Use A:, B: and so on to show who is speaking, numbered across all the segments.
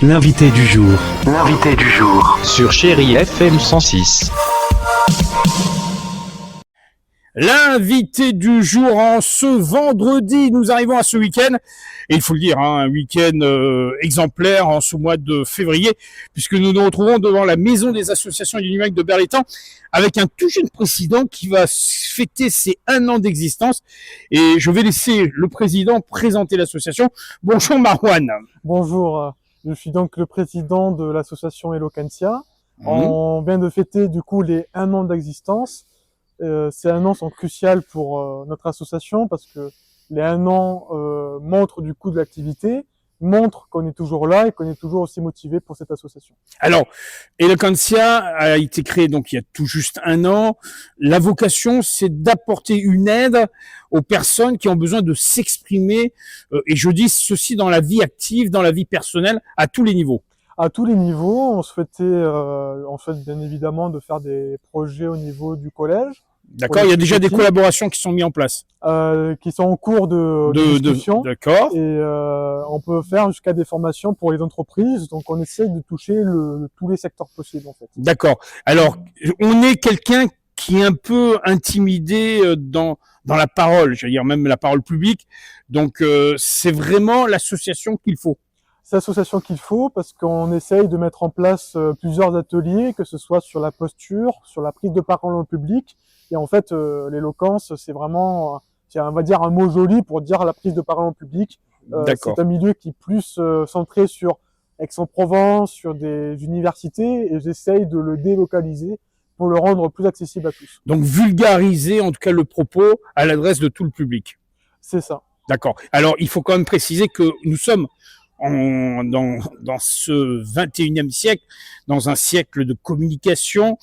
A: L'invité du jour. L'invité du jour.
B: Sur Chérie FM 106.
C: L'invité du jour en ce vendredi, nous arrivons à ce week-end, et il faut le dire, un week-end exemplaire en ce mois de février, puisque nous nous retrouvons devant la Maison des associations du numérique de Berlétan, avec un tout jeune président qui va fêter ses 1 an d'existence, et je vais laisser le président présenter l'association. Bonjour Marwan.
D: Bonjour, je suis donc le président de l'association Eloquentia. On vient de fêter du coup les 1 an d'existence. Ces 1 an sont cruciaux pour notre association parce que les 1 an montrent du coup de l'activité, montrent qu'on est toujours là et qu'on est toujours aussi motivé pour cette association.
C: Alors, Eloquentia a été créé donc il y a tout juste 1 an. La vocation, c'est d'apporter une aide aux personnes qui ont besoin de s'exprimer, et je dis ceci dans la vie active, dans la vie personnelle, à tous les niveaux.
D: À tous les niveaux, on souhaite bien évidemment de faire des projets au niveau du collège.
C: D'accord, il y a déjà des collaborations qui sont mises en place.
D: Qui sont en cours de discussion.
C: D'accord.
D: Et on peut faire jusqu'à des formations pour les entreprises. Donc on essaie de toucher tous les secteurs possibles en fait.
C: D'accord. Alors, on est quelqu'un qui est un peu intimidé dans la parole, je veux dire même la parole publique. Donc c'est vraiment l'association qu'il faut.
D: C'est l'association qu'il faut parce qu'on essaye de mettre en place plusieurs ateliers, que ce soit sur la posture, sur la prise de parole en public. Et en fait, l'éloquence, c'est vraiment, on va dire un mot joli pour dire la prise de parole en public. C'est un milieu qui est plus centré sur Aix-en-Provence, sur des universités, et j'essaye de le délocaliser pour le rendre plus accessible à tous.
C: Donc vulgariser en tout cas le propos à l'adresse de tout le public.
D: C'est ça.
C: D'accord. Alors il faut quand même préciser que nous sommes dans ce 21e siècle, dans un siècle de communication,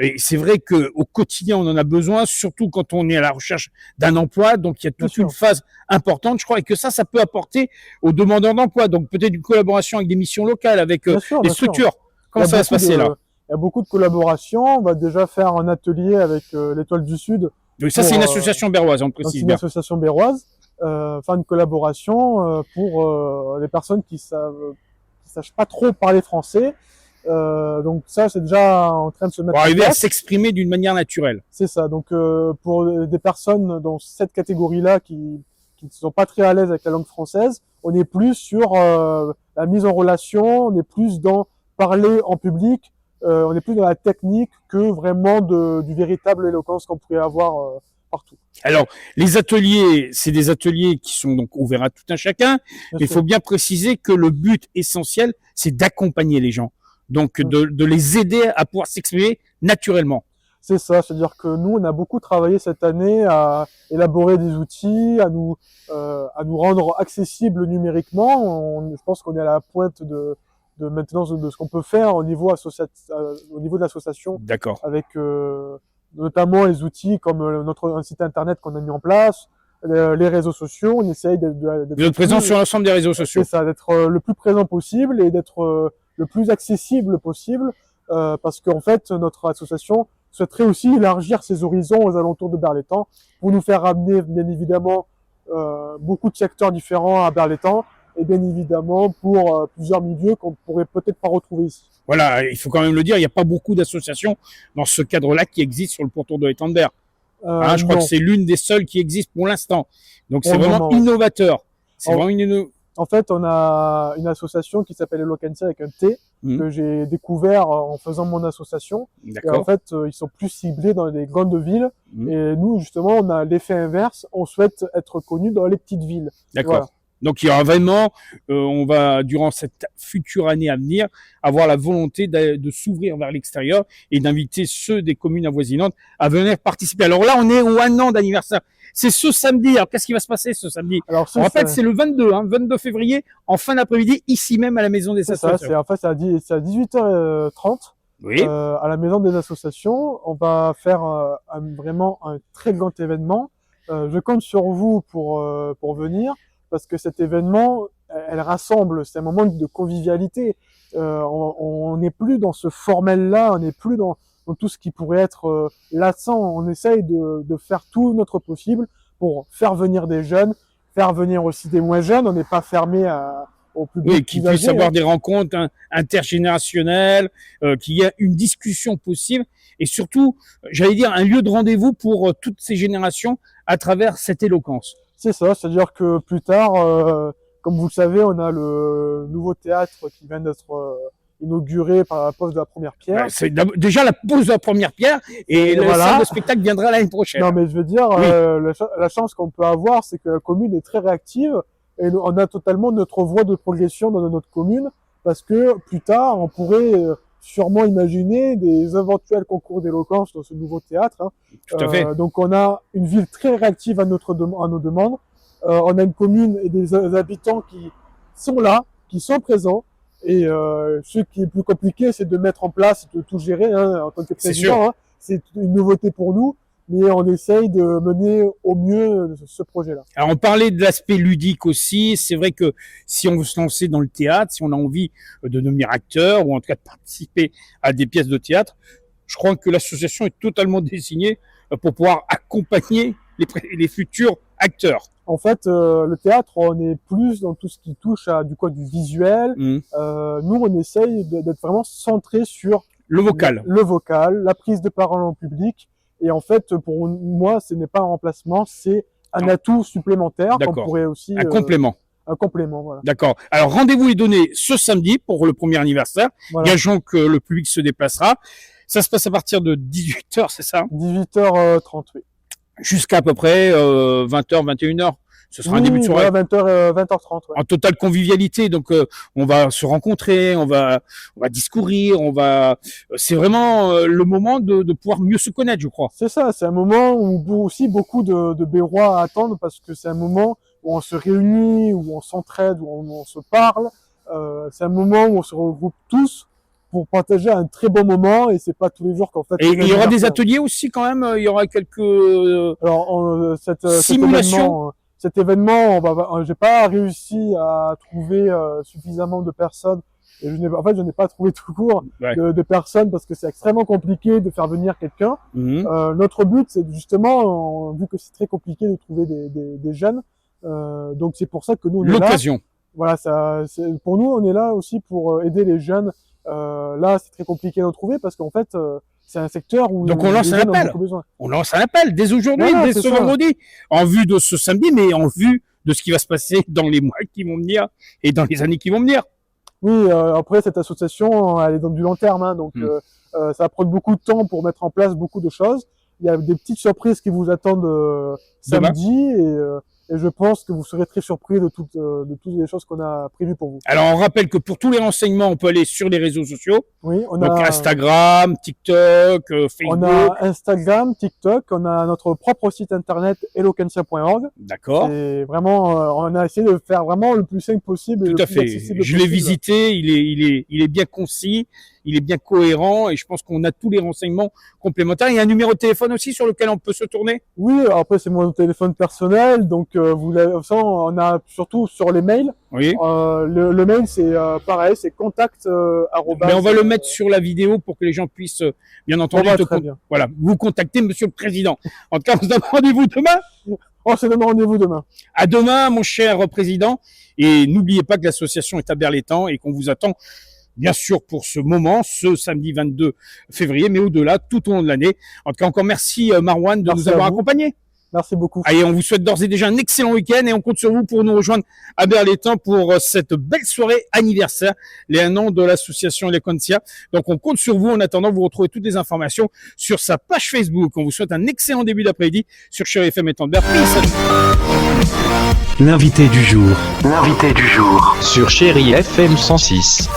C: et c'est vrai que au quotidien on en a besoin, surtout quand on est à la recherche d'un emploi. Donc il y a toute une phase importante, je crois, et que ça peut apporter aux demandeurs d'emploi. Donc peut-être une collaboration avec des missions locales, avec des structures. Comment ça va se passer là?
D: Il y a beaucoup de collaborations. On va déjà faire un atelier avec l'Étoile du Sud.
C: Donc ça c'est une association berroise, on précise bien.
D: C'est une association berroise. Faire une collaboration pour les personnes qui sachent pas trop parler français. Donc ça, c'est déjà en train de se mettre
C: pour
D: en
C: arriver
D: place.
C: À s'exprimer d'une manière naturelle.
D: C'est ça. Donc pour des personnes dans cette catégorie-là qui ne sont pas très à l'aise avec la langue française, on est plus sur la mise en relation, on est plus dans parler en public, on est plus dans la technique que vraiment du véritable éloquence qu'on pourrait avoir partout.
C: Alors, les ateliers, c'est des ateliers qui sont donc ouverts à tout un chacun, mais il faut bien préciser que le but essentiel, c'est d'accompagner les gens, donc de les aider à pouvoir s'exprimer naturellement.
D: C'est ça, c'est-à-dire que nous, on a beaucoup travaillé cette année à élaborer des outils, à nous rendre accessibles numériquement. Je pense qu'on est à la pointe de maintenant de ce qu'on peut faire au niveau de l'association.
C: D'accord.
D: Avec notamment les outils comme un site internet qu'on a mis en place, les réseaux sociaux. On essaye d'être
C: présent sur l'ensemble des réseaux sociaux.
D: C'est ça, d'être le plus présent possible et d'être le plus accessible possible, parce qu'en fait, notre association souhaiterait aussi élargir ses horizons aux alentours de Berlétan pour nous faire ramener, bien évidemment, beaucoup de secteurs différents à Berlétan, et bien évidemment pour plusieurs milieux qu'on pourrait peut-être pas retrouver ici.
C: Voilà, il faut quand même le dire, il n'y a pas beaucoup d'associations dans ce cadre-là qui existent sur le pourtour de Étendard. Je crois que c'est l'une des seules qui existe pour l'instant. Donc c'est vraiment innovateur. C'est vraiment
D: En fait, on a une association qui s'appelle Eloquentia avec un T, que j'ai découvert en faisant mon association. Et en fait, ils sont plus ciblés dans les grandes villes. Et nous, justement, on a l'effet inverse. On souhaite être connus dans les petites villes.
C: D'accord.
D: Voilà.
C: Donc il y aura vraiment, on va durant cette future année à venir avoir la volonté de s'ouvrir vers l'extérieur et d'inviter ceux des communes avoisinantes à venir participer. Alors là, on est au 1 an d'anniversaire. C'est ce samedi. Alors qu'est-ce qui va se passer ce samedi?
D: Alors,
C: en fait, c'est le 22 février, en fin d'après-midi, ici même à la Maison des Associations.
D: En fait, c'est à 18h30.
C: Oui.
D: À la Maison des Associations. On va faire vraiment un très grand événement. Je compte sur vous pour venir, parce que cet événement, elle rassemble, c'est un moment de convivialité. On n'est plus dans ce formel-là, on n'est plus dans tout ce qui pourrait être lassant. On essaye de faire tout notre possible pour faire venir des jeunes, faire venir aussi des moins jeunes. On n'est pas fermé au public.
C: Oui, qu'il puisse avoir des rencontres intergénérationnelles, qu'il y ait une discussion possible et surtout, j'allais dire, un lieu de rendez-vous pour toutes ces générations à travers cette éloquence.
D: C'est ça, c'est-à-dire que plus tard, comme vous le savez, on a le nouveau théâtre qui vient d'être inauguré par la pose de la première pierre.
C: C'est déjà la pose de la première pierre et le
D: voilà.
C: salle de spectacle viendra l'année prochaine.
D: Non, mais je veux dire,
C: Oui.
D: la chance qu'on peut avoir, c'est que la commune est très réactive et on a totalement notre voie de progression dans notre commune parce que plus tard, on pourrait sûrement imaginer des éventuels concours d'éloquence dans ce nouveau théâtre. Hein.
C: Tout à fait.
D: Donc on a une ville très réactive à nos demandes. On a une commune et des habitants qui sont là, qui sont présents. Et ce qui est plus compliqué, c'est de mettre en place, de tout gérer hein, en tant que président. Hein. C'est une nouveauté pour nous, mais on essaye de mener au mieux ce projet-là.
C: Alors on parlait de l'aspect ludique aussi. C'est vrai que si on veut se lancer dans le théâtre, si on a envie de devenir acteur ou en tout cas de participer à des pièces de théâtre, je crois que l'association est totalement désignée pour pouvoir accompagner les futurs acteurs.
D: En fait, le théâtre, on est plus dans tout ce qui touche à du visuel. Nous, on essaye d'être vraiment centré sur
C: le vocal,
D: la prise de parole en public. Et en fait, pour moi, ce n'est pas un remplacement, c'est un atout supplémentaire qu'on pourrait aussi
C: un complément.
D: Un complément, voilà.
C: D'accord. Alors rendez-vous est donné ce samedi pour le premier anniversaire.
D: Voilà.
C: Gageons que le public se déplacera. Ça se passe à partir de 18h, c'est ça?
D: 18h30, oui.
C: Jusqu'à à peu près 20h, 21h. Ce sera un début de soirée.
D: 20h30. Ouais.
C: En totale convivialité. Donc, on va se rencontrer, on va discourir, c'est vraiment le moment de pouvoir mieux se connaître, je crois.
D: C'est ça. C'est un moment où aussi beaucoup de Bérois attendent parce que c'est un moment où on se réunit, où on s'entraide, où on se parle. C'est un moment où on se regroupe tous pour partager un très bon moment et c'est pas tous les jours qu'en fait.
C: Et il y aura des ateliers aussi quand même. Il y aura quelques simulations.
D: Cet événement, j'ai pas réussi à trouver suffisamment de personnes. Et je n'ai pas trouvé tout court de personnes parce que c'est extrêmement compliqué de faire venir quelqu'un. Notre but, c'est justement, vu que c'est très compliqué de trouver des jeunes, donc c'est pour ça que nous on est là.
C: L'occasion.
D: Voilà, pour nous, on est là aussi pour aider les jeunes. Là, c'est très compliqué d'en trouver parce qu'en fait, c'est un secteur où
C: donc on lance un appel. On lance un appel dès aujourd'hui, dès ce vendredi, en vue de ce samedi, mais en vue de ce qui va se passer dans les mois qui vont venir et dans les années qui vont venir.
D: Oui, après cette association, elle est dans du long terme, hein, donc ça va prendre beaucoup de temps pour mettre en place beaucoup de choses. Il y a des petites surprises qui vous attendent samedi et je pense que vous serez très surpris de toutes les choses qu'on a prévues pour vous.
C: Alors, on rappelle que pour tous les renseignements, on peut aller sur les réseaux sociaux.
D: Oui,
C: donc Instagram, TikTok, Facebook.
D: On a Instagram, TikTok, on a notre propre site internet eloquentia.org.
C: D'accord.
D: Et vraiment, on a essayé de faire vraiment le plus simple possible.
C: Tout à fait. Je l'ai visité, il est bien concis, il est bien cohérent et je pense qu'on a tous les renseignements complémentaires. Il y a un numéro de téléphone aussi sur lequel on peut se tourner.
D: Oui, après c'est mon téléphone personnel, donc on a surtout sur les mails.
C: Oui.
D: Le mail c'est pareil, c'est contact.
C: Mais on va le mettre sur la vidéo pour que les gens puissent bien entendu voilà, vous contacter, Monsieur le Président. En tout cas, on se donne rendez-vous demain.
D: On se donne rendez-vous demain.
C: À demain, mon cher Président. Et n'oubliez pas que l'association est à Berlétan et qu'on vous attend. Bien sûr, pour ce moment, ce samedi 22 février, mais au-delà, tout au long de l'année. En tout cas, encore merci Marouane de nous avoir accompagnés.
D: Merci beaucoup.
C: Allez, on vous souhaite d'ores et déjà un excellent week-end et on compte sur vous pour nous rejoindre à Berlétan pour cette belle soirée anniversaire, les 1 an de l'association Eloquentia. Donc, on compte sur vous. En attendant, vous retrouvez toutes les informations sur sa page Facebook. On vous souhaite un excellent début d'après-midi sur Chérie FM Étendard.
A: L'invité du jour. L'invité du jour.
B: Sur Chérie FM 106.